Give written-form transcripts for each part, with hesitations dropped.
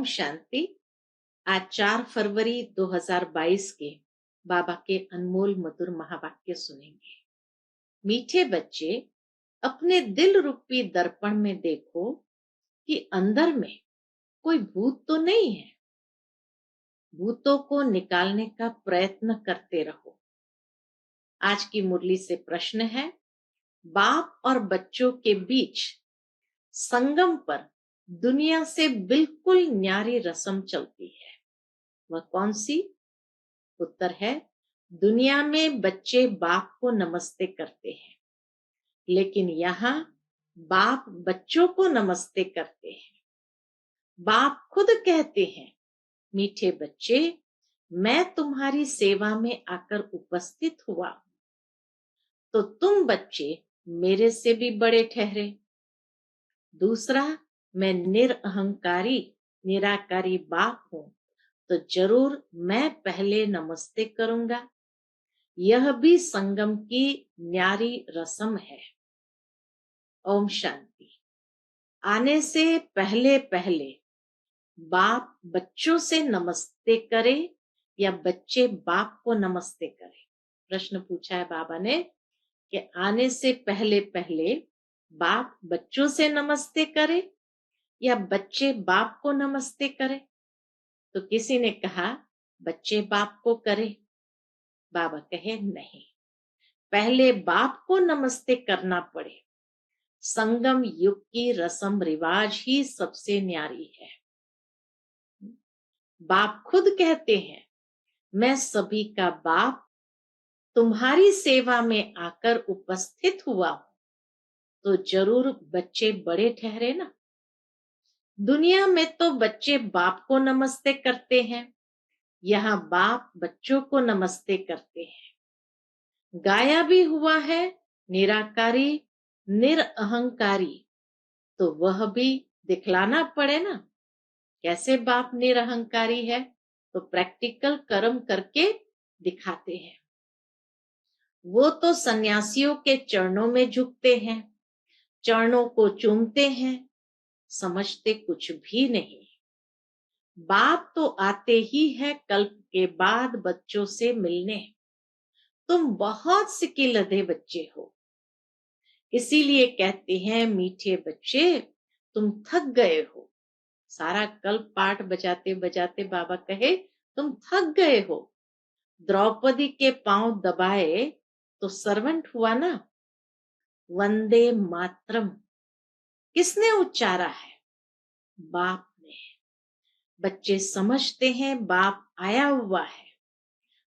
ओम शांति। आज 4 फरवरी 2022 के बाबा के अनमोल मधुर महावाक्य सुनेंगे। मीठे बच्चे, अपने दिल रूपी दर्पण में देखो कि अंदर में कोई भूत तो नहीं है। भूतों को निकालने का प्रयत्न करते रहो। आज की मुरली से प्रश्न है, बाप और बच्चों के बीच संगम पर दुनिया से बिल्कुल न्यारी रस्म चलती है, वह कौन सी? उत्तर है, दुनिया में बच्चे बाप को नमस्ते करते हैं, लेकिन यहाँ बाप बच्चों को नमस्ते करते हैं। बाप खुद कहते हैं, मीठे बच्चे, मैं तुम्हारी सेवा में आकर उपस्थित हुआ हूं, तो तुम बच्चे मेरे से भी बड़े ठहरे। दूसरा, मैं निरअहंकारी निराकारी बाप हूं, तो जरूर मैं पहले नमस्ते करूंगा। यह भी संगम की न्यारी रस्म है। ओम शांति। आने से पहले पहले बाप बच्चों से नमस्ते करे या बच्चे बाप को नमस्ते करे? प्रश्न पूछा है बाबा ने कि आने से पहले पहले बाप बच्चों से नमस्ते करे या बच्चे बाप को नमस्ते करे? तो किसी ने कहा बच्चे बाप को करे। बाबा कहे नहीं, पहले बाप को नमस्ते करना पड़े। संगम युग की रस्म रिवाज ही सबसे न्यारी है। बाप खुद कहते हैं, मैं सभी का बाप तुम्हारी सेवा में आकर उपस्थित हुआ हूं, तो जरूर बच्चे बड़े ठहरे ना। दुनिया में तो बच्चे बाप को नमस्ते करते हैं, यहाँ बाप बच्चों को नमस्ते करते हैं। गाया भी हुआ है, निराकारी निरअहंकारी, तो वह भी दिखलाना पड़े ना। कैसे बाप निरअहंकारी है? तो प्रैक्टिकल कर्म करके दिखाते हैं। वो तो सन्यासियों के चरणों में झुकते हैं, चरणों को चूमते हैं, समझते कुछ भी नहीं। बाप तो आते ही है कल्प के बाद बच्चों से मिलने। तुम बहुत सिकिलधे बच्चे हो, इसीलिए कहते हैं मीठे बच्चे, तुम थक गए हो। सारा कल्प पाठ बजाते बजाते बाबा कहे तुम थक गए हो। द्रौपदी के पांव दबाए तो सर्वेंट हुआ ना। वंदे मातरम किसने उच्चारा है? बाप ने। बच्चे समझते हैं बाप आया हुआ है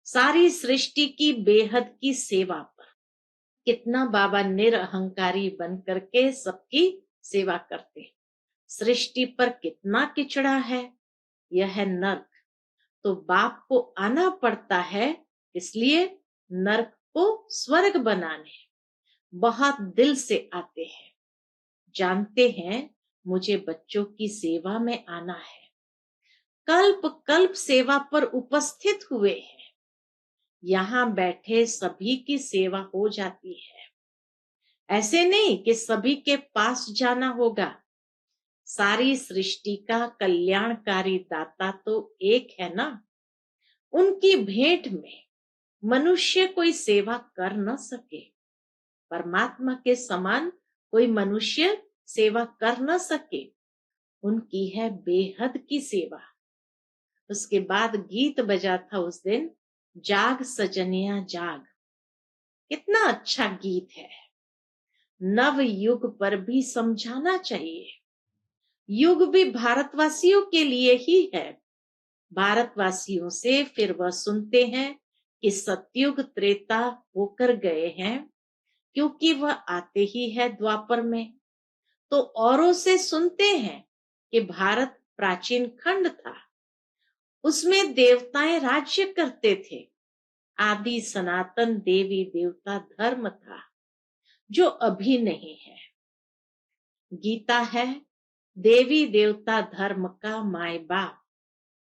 सारी सृष्टि की बेहद की सेवा पर। कितना बाबा निरअहंकारी बन करके सबकी सेवा करते। सृष्टि पर कितना किचड़ा है, यह है नर्क। तो बाप को आना पड़ता है, इसलिए नर्क को स्वर्ग बनाने बहुत दिल से आते हैं। जानते हैं मुझे बच्चों की सेवा में आना है। कल्प कल्प सेवा पर उपस्थित हुए हैं, यहाँ बैठे सभी की सेवा हो जाती है। ऐसे नहीं कि सभी के पास जाना होगा। सारी सृष्टि का कल्याणकारी दाता तो एक है ना। उनकी भेंट में मनुष्य कोई सेवा कर न सके। परमात्मा के समान कोई मनुष्य सेवा कर न सके। उनकी है बेहद की सेवा। उसके बाद गीत बजा था उस दिन, जाग सजनिया जाग। कितना अच्छा गीत है। नव युग पर भी समझाना चाहिए। युग भी भारतवासियों के लिए ही है। भारतवासियों से फिर वह सुनते हैं कि सतयुग त्रेता होकर गए हैं, क्योंकि वह आते ही है द्वापर में। तो औरों से सुनते हैं कि भारत प्राचीन खंड था, उसमें देवताएं राज्य करते थे। आदि सनातन देवी देवता धर्म था, जो अभी नहीं है। गीता है देवी देवता धर्म का माय बाप।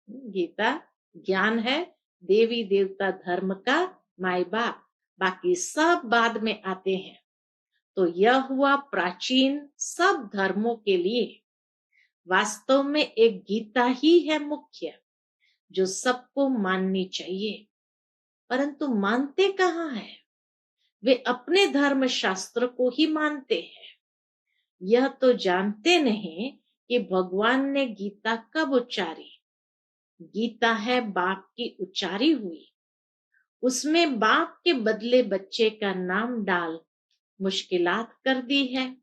गीता ज्ञान है, देवी देवता धर्म का माय बाप। बाकी सब बाद में आते हैं। तो यह हुआ प्राचीन सब धर्मों के लिए। वास्तव में एक गीता ही है मुख्य, जो सबको माननी चाहिए। परंतु मानते कहाँ है? वे अपने धर्म शास्त्र को ही मानते हैं। यह तो जानते नहीं कि भगवान ने गीता कब उच्चारी। गीता है बाप की उच्चारी हुई। उसमें बाप के बदले बच्चे का नाम डाल मुश्किलात कर दी है।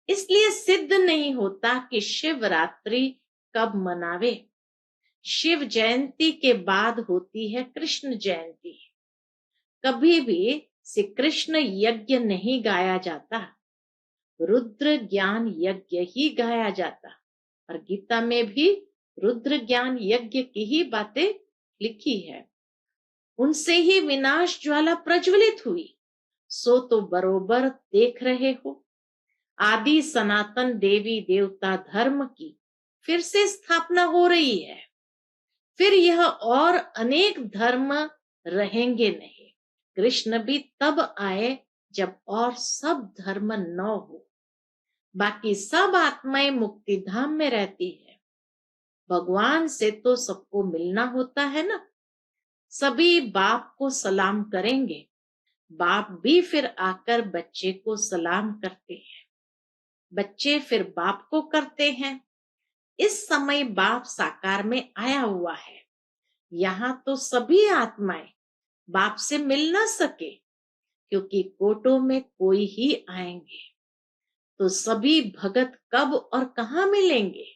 इसलिए सिद्ध नहीं होता कि शिवरात्रि कब मनावे। शिव जयंती के बाद होती है कृष्ण जयंती। कभी भी श्री कृष्ण यज्ञ नहीं गाया जाता, रुद्र ज्ञान यज्ञ ही गाया जाता। और गीता में भी रुद्र ज्ञान यज्ञ की ही बातें लिखी है। उनसे ही विनाश ज्वाला प्रज्वलित हुई। सो तो बरोबर देख रहे हो, आदि सनातन देवी देवता धर्म की फिर से स्थापना हो रही है। फिर यह और अनेक धर्म रहेंगे नहीं। कृष्ण भी तब आए जब और सब धर्म न हो। बाकी सब आत्माएं मुक्ति धाम में रहती है। भगवान से तो सबको मिलना होता है ना। सभी बाप को सलाम करेंगे। बाप भी फिर आकर बच्चे को सलाम करते हैं। बच्चे फिर बाप को करते हैं। इस समय बाप साकार में आया हुआ है। यहाँ तो सभी आत्माएं बाप से मिल ना सके, क्योंकि कोटों में कोई ही आएंगे। तो सभी भगत कब और कहाँ मिलेंगे?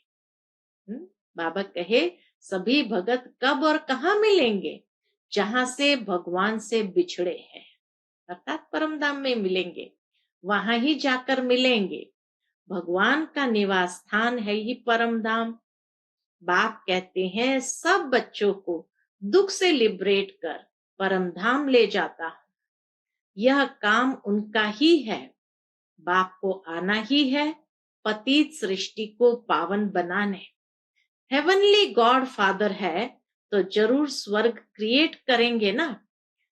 बाबा कहे सभी भगत कब और कहाँ मिलेंगे? जहां से भगवान से बिछड़े हैं, अर्थात परम धाम में मिलेंगे। वहां ही जाकर मिलेंगे। भगवान का निवास स्थान है ही परम धाम। बाप कहते हैं सब बच्चों को दुख से लिबरेट कर परम धाम ले जाता हूं। यह काम उनका ही है। बाप को आना ही है पतित सृष्टि को पावन बनाने। हेवनली गॉड फादर है तो जरूर स्वर्ग क्रिएट करेंगे ना।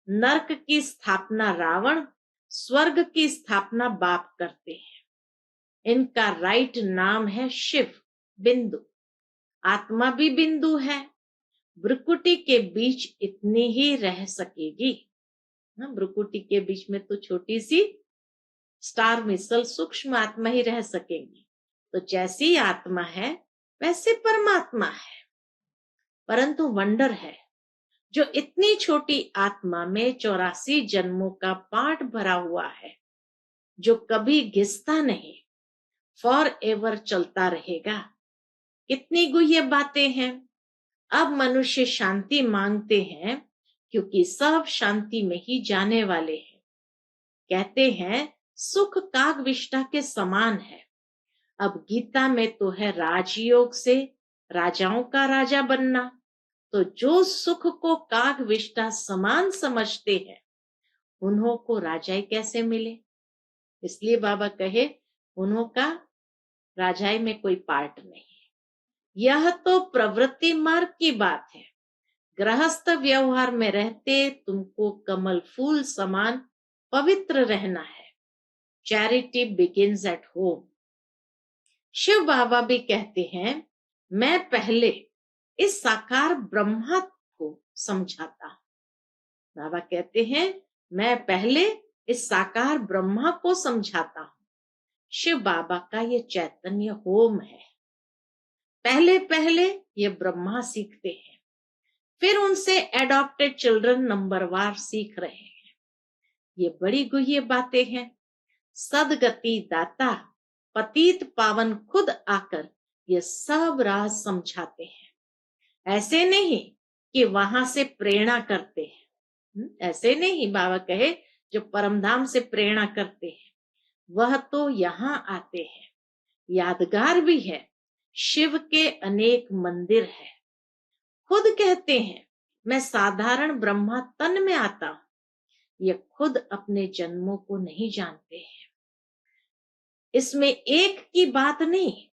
नरक की स्थापना रावण, स्वर्ग की स्थापना बाप करते हैं। इनका राइट नाम है शिव बिंदु। आत्मा भी बिंदु है। भ्रुकुटी के बीच इतनी ही रह सकेगी। भ्रुकुटी के बीच में तो छोटी सी स्टार मिसल सूक्ष्म आत्मा ही रह सकेगी। तो जैसी आत्मा है वैसे परमात्मा है। परंतु वंडर है, जो इतनी छोटी आत्मा में 84 जन्मों का पाठ भरा हुआ है, जो कभी घिसता नहीं, फॉर एवर चलता रहेगा। कितनी गुह्य बातें हैं। अब मनुष्य शांति मांगते हैं, क्योंकि सब शांति में ही जाने वाले हैं। कहते हैं सुख कागविष्ठा के समान है। अब गीता में तो है राजयोग से राजाओं का राजा बनना। तो जो सुख को कागविष्ठा समान समझते हैं, उन्हों को राजाई कैसे मिले? इसलिए बाबा कहे उन्हों का राजाई में कोई पार्ट नहीं है। यह तो प्रवृत्ति मार्ग की बात है। गृहस्थ व्यवहार में रहते तुमको कमल फूल समान पवित्र रहना है। Charity begins at home. Shiv Baba भी कहते हैं मैं पहले इस साकार ब्रह्मा को समझाता हूं। बाबा कहते हैं मैं पहले इस साकार ब्रह्मा को समझाता हूं। शिव बाबा का ये चैतन्य होम है। पहले पहले ये ब्रह्मा सीखते हैं, फिर उनसे एडॉप्टेड चिल्ड्रन नंबरवार सीख रहे हैं। ये बड़ी गुह्य बातें हैं। सदगति दाता पतित पावन खुद आकर ये सब राज समझाते हैं। ऐसे नहीं कि वहां से प्रेरणा करते हैं। ऐसे नहीं। बाबा कहे जो परमधाम से प्रेरणा करते हैं वह तो यहाँ आते हैं। यादगार भी है, शिव के अनेक मंदिर है। खुद कहते हैं मैं साधारण ब्रह्मा तन में आता हूं। ये खुद अपने जन्मों को नहीं जानते हैं। इसमें एक की बात नहीं,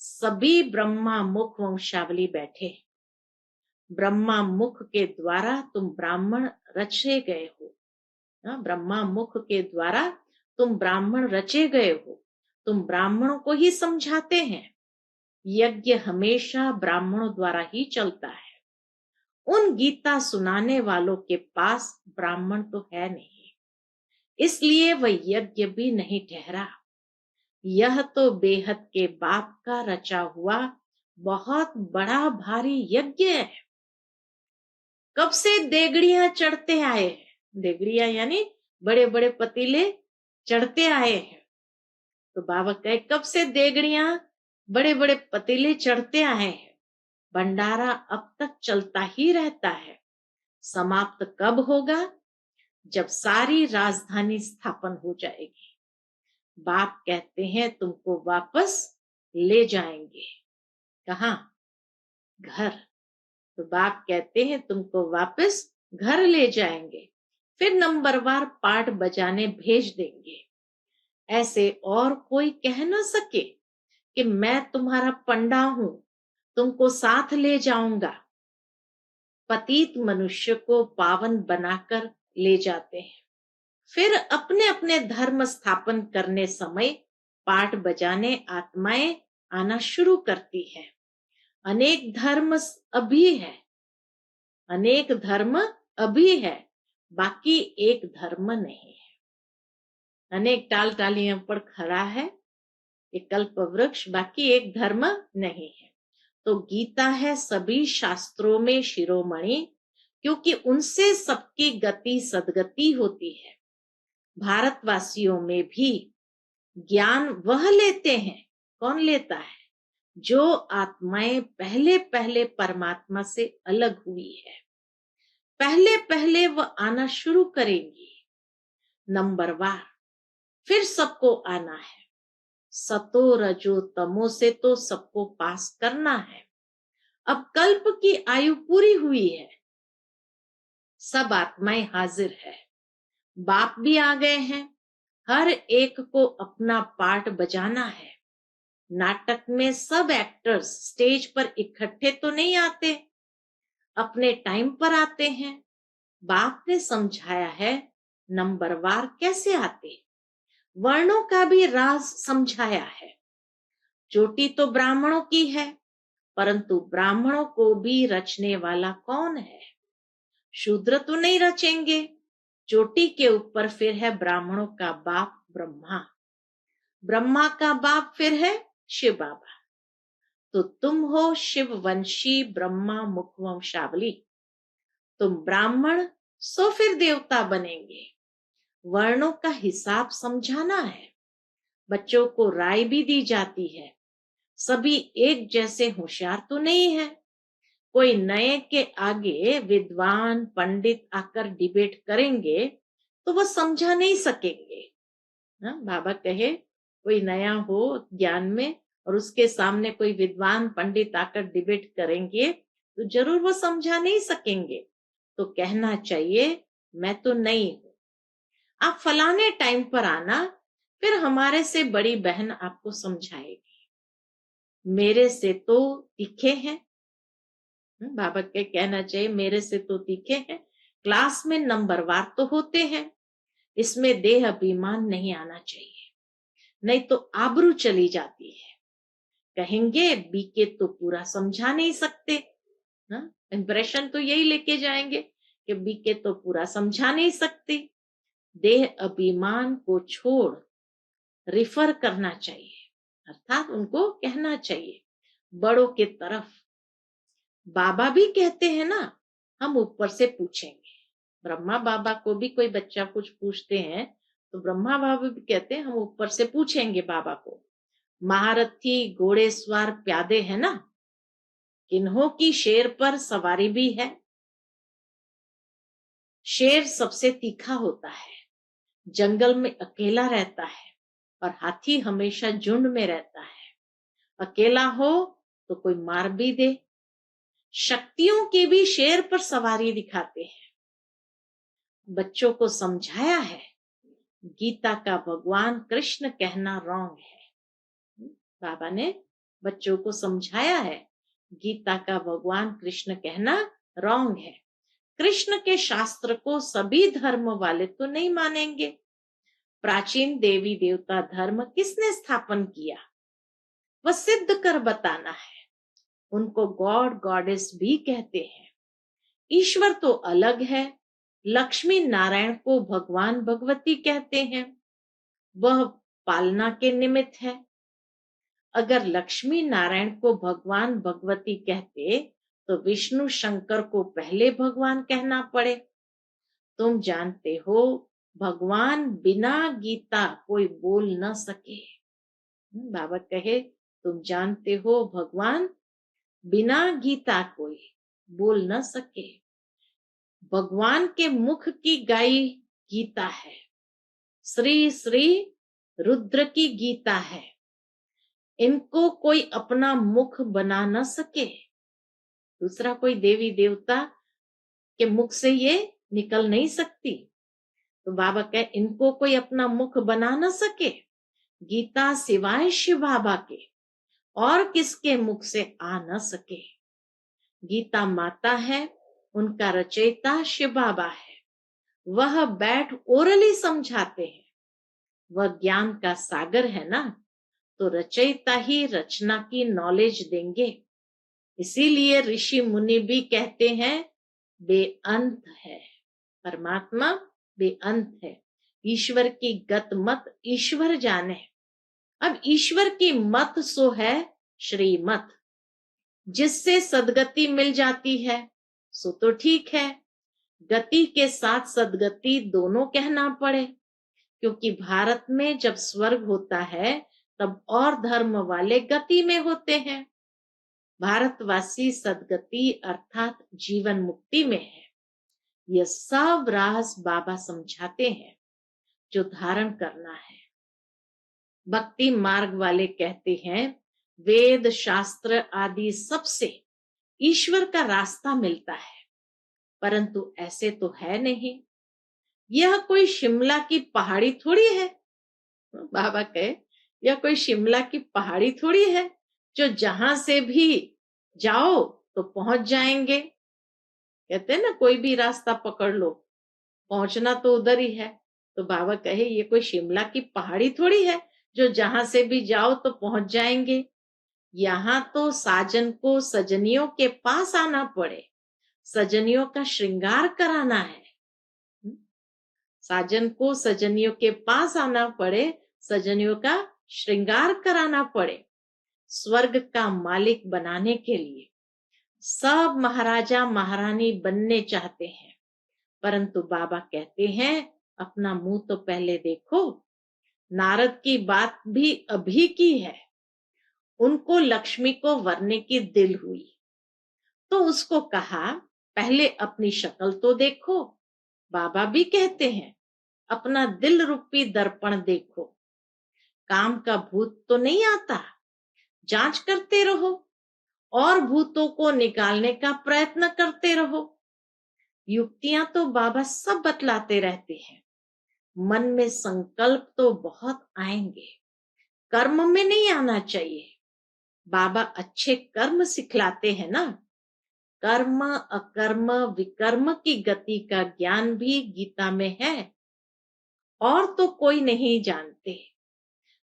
सभी ब्रह्मा मुख वंशावली बैठे। ब्रह्मा मुख के द्वारा तुम ब्राह्मण रचे गए हो। ब्रह्मा मुख के द्वारा तुम ब्राह्मण रचे गए हो। तुम ब्राह्मणों को ही समझाते हैं। यज्ञ हमेशा ब्राह्मणों द्वारा ही चलता है। उन गीता सुनाने वालों के पास ब्राह्मण तो है नहीं, इसलिए वह यज्ञ भी नहीं ठहरा। यह तो बेहद के बाप का रचा हुआ बहुत बड़ा भारी यज्ञ है। कब से देगड़ियां चढ़ते आए हैं, देगड़ियां यानी बड़े बड़े पतीले चढ़ते आए हैं। तो बाबा कहे कब से देगड़ियां बड़े बड़े पतीले चढ़ते आए हैं, भंडारा अब तक चलता ही रहता है। समाप्त कब होगा? जब सारी राजधानी स्थापन हो जाएगी। बाप कहते हैं तुमको वापस ले जाएंगे। कहाँ? घर। तो बाप कहते हैं तुमको वापस घर ले जाएंगे, फिर नंबरवार पाठ बजाने भेज देंगे। ऐसे और कोई कह न सके कि मैं तुम्हारा पंडा हूं, तुमको साथ ले जाऊंगा। पतित मनुष्य को पावन बनाकर ले जाते हैं, फिर अपने अपने धर्म स्थापन करने समय पाठ बजाने आत्माएं आना शुरू करती है। अनेक धर्म अभी है, अनेक धर्म अभी है, बाकी एक धर्म नहीं है। अनेक टाल टालियों पर खड़ा है ये कल्प वृक्ष, बाकी एक धर्म नहीं है। तो गीता है सभी शास्त्रों में शिरोमणि, क्योंकि उनसे सबकी गति सदगति होती है। भारतवासियों में भी ज्ञान वह लेते हैं, कौन लेता है? जो आत्माएं पहले पहले परमात्मा से अलग हुई है, पहले पहले वह आना शुरू करेंगी नंबरवार, फिर सबको आना है। सतो रजो तमो से तो सबको पास करना है। अब कल्प की आयु पूरी हुई है, सब आत्माएं हाजिर है, बाप भी आ गए हैं। हर एक को अपना पार्ट बजाना है। नाटक में सब एक्टर्स स्टेज पर इकट्ठे तो नहीं आते, अपने टाइम पर आते हैं। बाप ने समझाया है नंबरवार कैसे आते, वर्णों का भी राज समझाया है। चोटी तो ब्राह्मणों की है, परंतु ब्राह्मणों को भी रचने वाला कौन है? शूद्र तो नहीं रचेंगे। चोटी के ऊपर फिर है ब्राह्मणों का बाप ब्रह्मा, ब्रह्मा का बाप फिर है शिव बाबा। तो तुम हो शिव वंशी ब्रह्मा मुखवंशावली, तुम ब्राह्मण सो फिर देवता बनेंगे। वर्णों का हिसाब समझाना है। बच्चों को राय भी दी जाती है। सभी एक जैसे होशियार तो नहीं है। कोई नए के आगे विद्वान पंडित आकर डिबेट करेंगे तो वो समझा नहीं सकेंगे। बाबा कहे कोई नया हो ज्ञान में और उसके सामने कोई विद्वान पंडित आकर डिबेट करेंगे तो जरूर वो समझा नहीं सकेंगे। तो कहना चाहिए मैं तो नहीं हूं, आप फलाने टाइम पर आना, फिर हमारे से बड़ी बहन आपको समझाएगी। मेरे से तो तीखे हैं, बाबा के कहना चाहिए मेरे से तो तीखे हैं। क्लास में नंबरवार तो होते हैं, इसमें देह अभिमान नहीं आना चाहिए, नहीं तो आबरू चली जाती है। कहेंगे बीके तो पूरा समझा नहीं सकते, इंप्रेशन तो यही लेके जाएंगे कि बीके तो पूरा समझा नहीं सकती। देह अभिमान को छोड़ रिफर करना चाहिए, अर्थात उनको कहना चाहिए बड़ों के तरफ। बाबा भी कहते हैं ना हम ऊपर से पूछेंगे। ब्रह्मा बाबा को भी कोई बच्चा कुछ पूछते हैं तो ब्रह्मा बाबा भी कहते हैं हम ऊपर से पूछेंगे बाबा को। महारथी घोड़े सवार प्यादे है ना, किन्हों की शेर पर सवारी भी है। शेर सबसे तीखा होता है, जंगल में अकेला रहता है और हाथी हमेशा झुंड में रहता है। अकेला हो तो कोई मार भी दे। शक्तियों की भी शेर पर सवारी दिखाते हैं। बच्चों को समझाया है गीता का भगवान कृष्ण कहना रॉन्ग है। बाबा ने बच्चों को समझाया है गीता का भगवान कृष्ण कहना रॉन्ग है। कृष्ण के शास्त्र को सभी धर्म वाले तो नहीं मानेंगे। प्राचीन देवी देवता धर्म किसने स्थापन किया? वह सिद्ध कर बताना है। उनको गॉड गॉडेस भी कहते हैं। ईश्वर तो अलग है। लक्ष्मी नारायण को भगवान भगवती कहते हैं। वह पालना के निमित्त है। अगर लक्ष्मी नारायण को भगवान भगवती कहते तो विष्णु शंकर को पहले भगवान कहना पड़े। तुम जानते हो भगवान बिना गीता कोई बोल न सके। बाबा कहे तुम जानते हो भगवान बिना गीता कोई बोल न सके। भगवान के मुख की गाई गीता है। श्री श्री रुद्र की गीता है। इनको कोई अपना मुख बना न सके। दूसरा कोई देवी देवता के मुख से ये निकल नहीं सकती। तो बाबा कहे इनको कोई अपना मुख बना न सके। गीता सिवाय शिव बाबा के और किसके मुख से आ न सके। गीता माता है, उनका रचयिता शिव बाबा है। वह बैठ ओरली समझाते हैं। वह ज्ञान का सागर है ना, तो रचयिता ही रचना की नॉलेज देंगे। इसीलिए ऋषि मुनि भी कहते हैं बेअंत है। परमात्मा बेअंत है। ईश्वर की गत मत ईश्वर जाने। अब ईश्वर की मत सो है श्रीमत। जिससे सदगति मिल जाती है सो तो ठीक है। गति के साथ सदगति दोनों कहना पड़े, क्योंकि भारत में जब स्वर्ग होता है तब और धर्म वाले गति में होते हैं। भारतवासी सदगति अर्थात जीवन मुक्ति में है। यह सब राज बाबा समझाते हैं जो धारण करना है। भक्ति मार्ग वाले कहते हैं वेद शास्त्र आदि सबसे ईश्वर का रास्ता मिलता है, परंतु ऐसे तो है नहीं। यह कोई शिमला की पहाड़ी थोड़ी है। बाबा कहे यह कोई शिमला की पहाड़ी थोड़ी है जो जहां से भी जाओ तो पहुंच जाएंगे। कहते हैं ना कोई भी रास्ता पकड़ लो पहुंचना तो उधर ही है। तो बाबा कहे ये कोई शिमला की पहाड़ी थोड़ी है जो जहां से भी जाओ तो पहुंच जाएंगे। यहाँ तो साजन को सजनियों के पास आना पड़े, सजनियों का श्रृंगार कराना है। साजन को सजनियों के पास आना पड़े, सजनियों का श्रृंगार कराना पड़े। स्वर्ग का मालिक बनाने के लिए सब महाराजा महारानी बनने चाहते हैं, परंतु बाबा कहते हैं अपना मुंह तो पहले देखो। नारद की बात भी अभी की है। उनको लक्ष्मी को वरने की दिल हुई तो उसको कहा पहले अपनी शक्ल तो देखो। बाबा भी कहते हैं अपना दिल रूपी दर्पण देखो। काम का भूत तो नहीं आता, जांच करते रहो और भूतों को निकालने का प्रयत्न करते रहो। युक्तियां तो बाबा सब बतलाते रहते हैं। मन में संकल्प तो बहुत आएंगे, कर्म में नहीं आना चाहिए। बाबा अच्छे कर्म सिखलाते हैं ना। कर्म अकर्म विकर्म की गति का ज्ञान भी गीता में है और तो कोई नहीं जानते।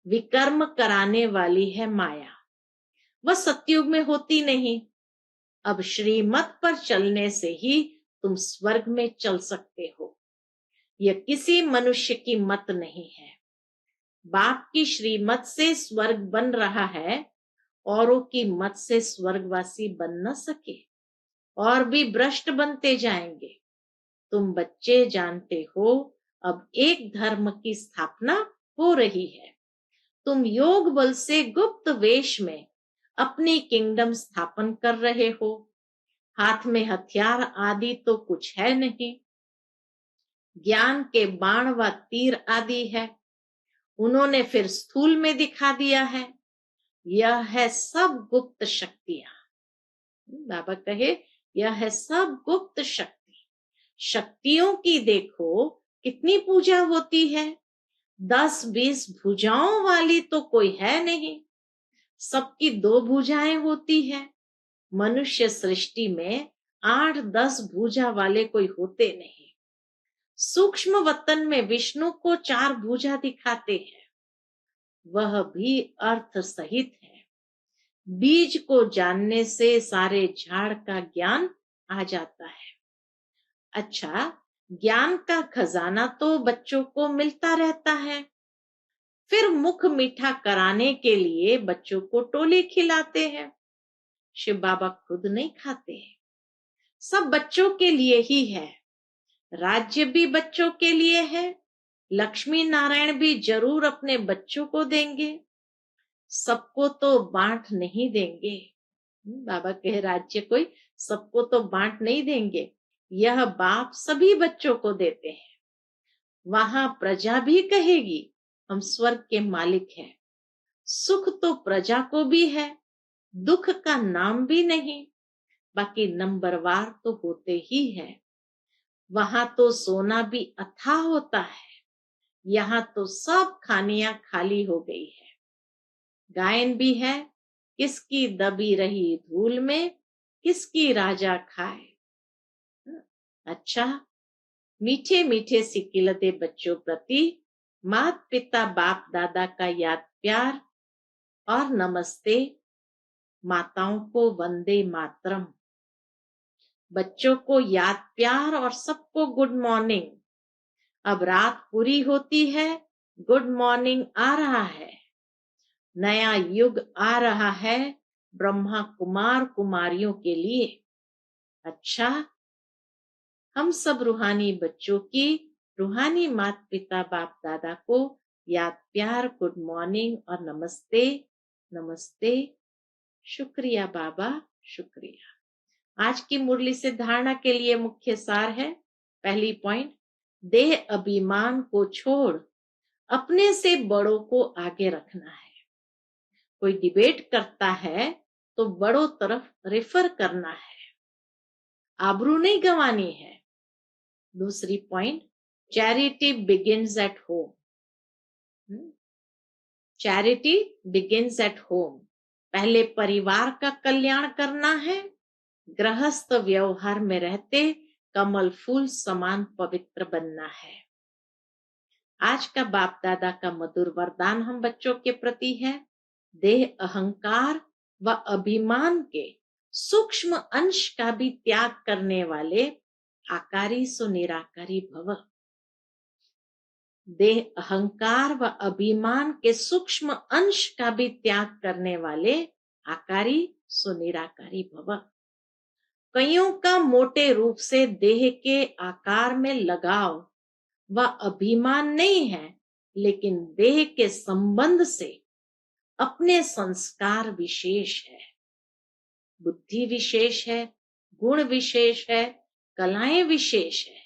विकर्म कराने वाली है माया, वह सतयुग में होती नहीं। अब श्रीमत पर चलने से ही तुम स्वर्ग में चल सकते हो। यह किसी मनुष्य की मत नहीं है। बाप की श्रीमत से स्वर्ग बन रहा है, औरों की मत से स्वर्गवासी बन न सके और भी भ्रष्ट बनते जाएंगे। तुम बच्चे जानते हो अब एक धर्म की स्थापना हो रही है। तुम योग बल से गुप्त वेश में अपनी किंगडम स्थापन कर रहे हो। हाथ में हथियार आदि तो कुछ है नहीं, ज्ञान के बाण व तीर आदि है। उन्होंने फिर स्थूल में दिखा दिया है। यह है सब गुप्त शक्तियां। बाबा कहे यह है सब गुप्त शक्ति। शक्तियों की देखो कितनी पूजा होती है। 10-20 भुजाओं वाली तो कोई है नहीं, सबकी 2 भुजाएं होती है। मनुष्य सृष्टि में 8-10 भुजा वाले कोई होते नहीं। सूक्ष्म वतन में विष्णु को 4 भुजा दिखाते हैं, वह भी अर्थ सहित है। बीज को जानने से सारे झाड़ का ज्ञान आ जाता है। अच्छा, ज्ञान का खजाना तो बच्चों को मिलता रहता है, फिर मुख मीठा कराने के लिए बच्चों को टोले खिलाते हैं। शिव बाबा खुद नहीं खाते हैं। सब बच्चों के लिए ही है। राज्य भी बच्चों के लिए है। लक्ष्मी नारायण भी जरूर अपने बच्चों को देंगे। सबको तो बांट नहीं देंगे। बाबा कहे राज्य कोई सबको तो बांट नहीं देंगे। यह बाप सभी बच्चों को देते हैं। वहां प्रजा भी कहेगी हम स्वर्ग के मालिक हैं। सुख तो प्रजा को भी है, दुख का नाम भी नहीं। बाकी नंबरवार तो होते ही है। वहां तो सोना भी अथाह होता है, यहाँ तो सब खानियां खाली हो गई है। गायन भी है, किसकी दबी रही धूल में, किसकी राजा खाए। अच्छा, मीठे मीठे सिकिलते बच्चों प्रति मात पिता बाप दादा का याद प्यार और नमस्ते। माताओं को वंदे मातरम। बच्चों को याद प्यार और सबको गुड मॉर्निंग। अब रात पूरी होती है, गुड मॉर्निंग आ रहा है। नया युग आ रहा है ब्रह्मा कुमार कुमारियों के लिए। अच्छा, हम सब रूहानी बच्चों की रूहानी माता पिता बाप दादा को याद प्यार, गुड मॉर्निंग और नमस्ते। नमस्ते। शुक्रिया बाबा, शुक्रिया। आज की मुरली से धारणा के लिए मुख्य सार है। पहली पॉइंट, देह अभिमान को छोड़ अपने से बड़ों को आगे रखना है। कोई डिबेट करता है तो बड़ों तरफ रेफर करना है, आबरू नहीं गंवानी है। दूसरी point, charity begins at home. Charity begins at home. पहले परिवार का कल्याण करना है। गृहस्थ व्यवहार में रहते कमल फूल समान पवित्र बनना है। आज का बाप दादा का मधुर वरदान हम बच्चों के प्रति है। देह अहंकार व अभिमान के सूक्ष्म अंश का भी त्याग करने वाले आकारी सो निराकारी भव। देह अहंकार व अभिमान के सूक्ष्म अंश का भी त्याग करने वाले आकारी सो निराकारी भव। कईयों का मोटे रूप से देह के आकार में लगाव व अभिमान नहीं है, लेकिन देह के संबंध से अपने संस्कार विशेष है, बुद्धि विशेष है, गुण विशेष है, कलाएं विशेष है,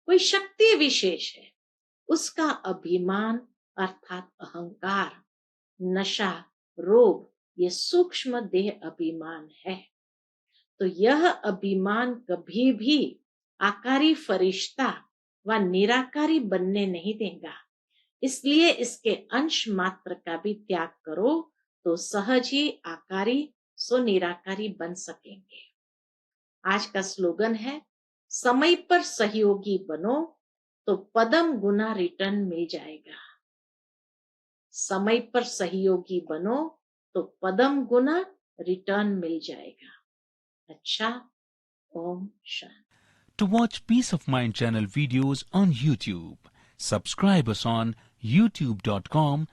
कोई शक्ति विशेष है। उसका अभिमान अर्थात अहंकार, नशा, रोग, ये सूक्ष्म देह अभिमान है। तो यह अभिमान कभी भी आकारी फरिश्ता व निराकारी बनने नहीं देगा। इसलिए इसके अंश मात्र का भी त्याग करो तो सहज ही आकारी सो निराकारी बन सकेंगे। आज का स्लोगन है, समय पर सहयोगी बनो तो पदम गुना रिटर्न मिल जाएगा। समय पर सहयोगी बनो तो पदम गुना रिटर्न मिल जाएगा। अच्छा, Om Shanti. To watch Peace of Mind channel videos on YouTube, subscribe us on youtube.com/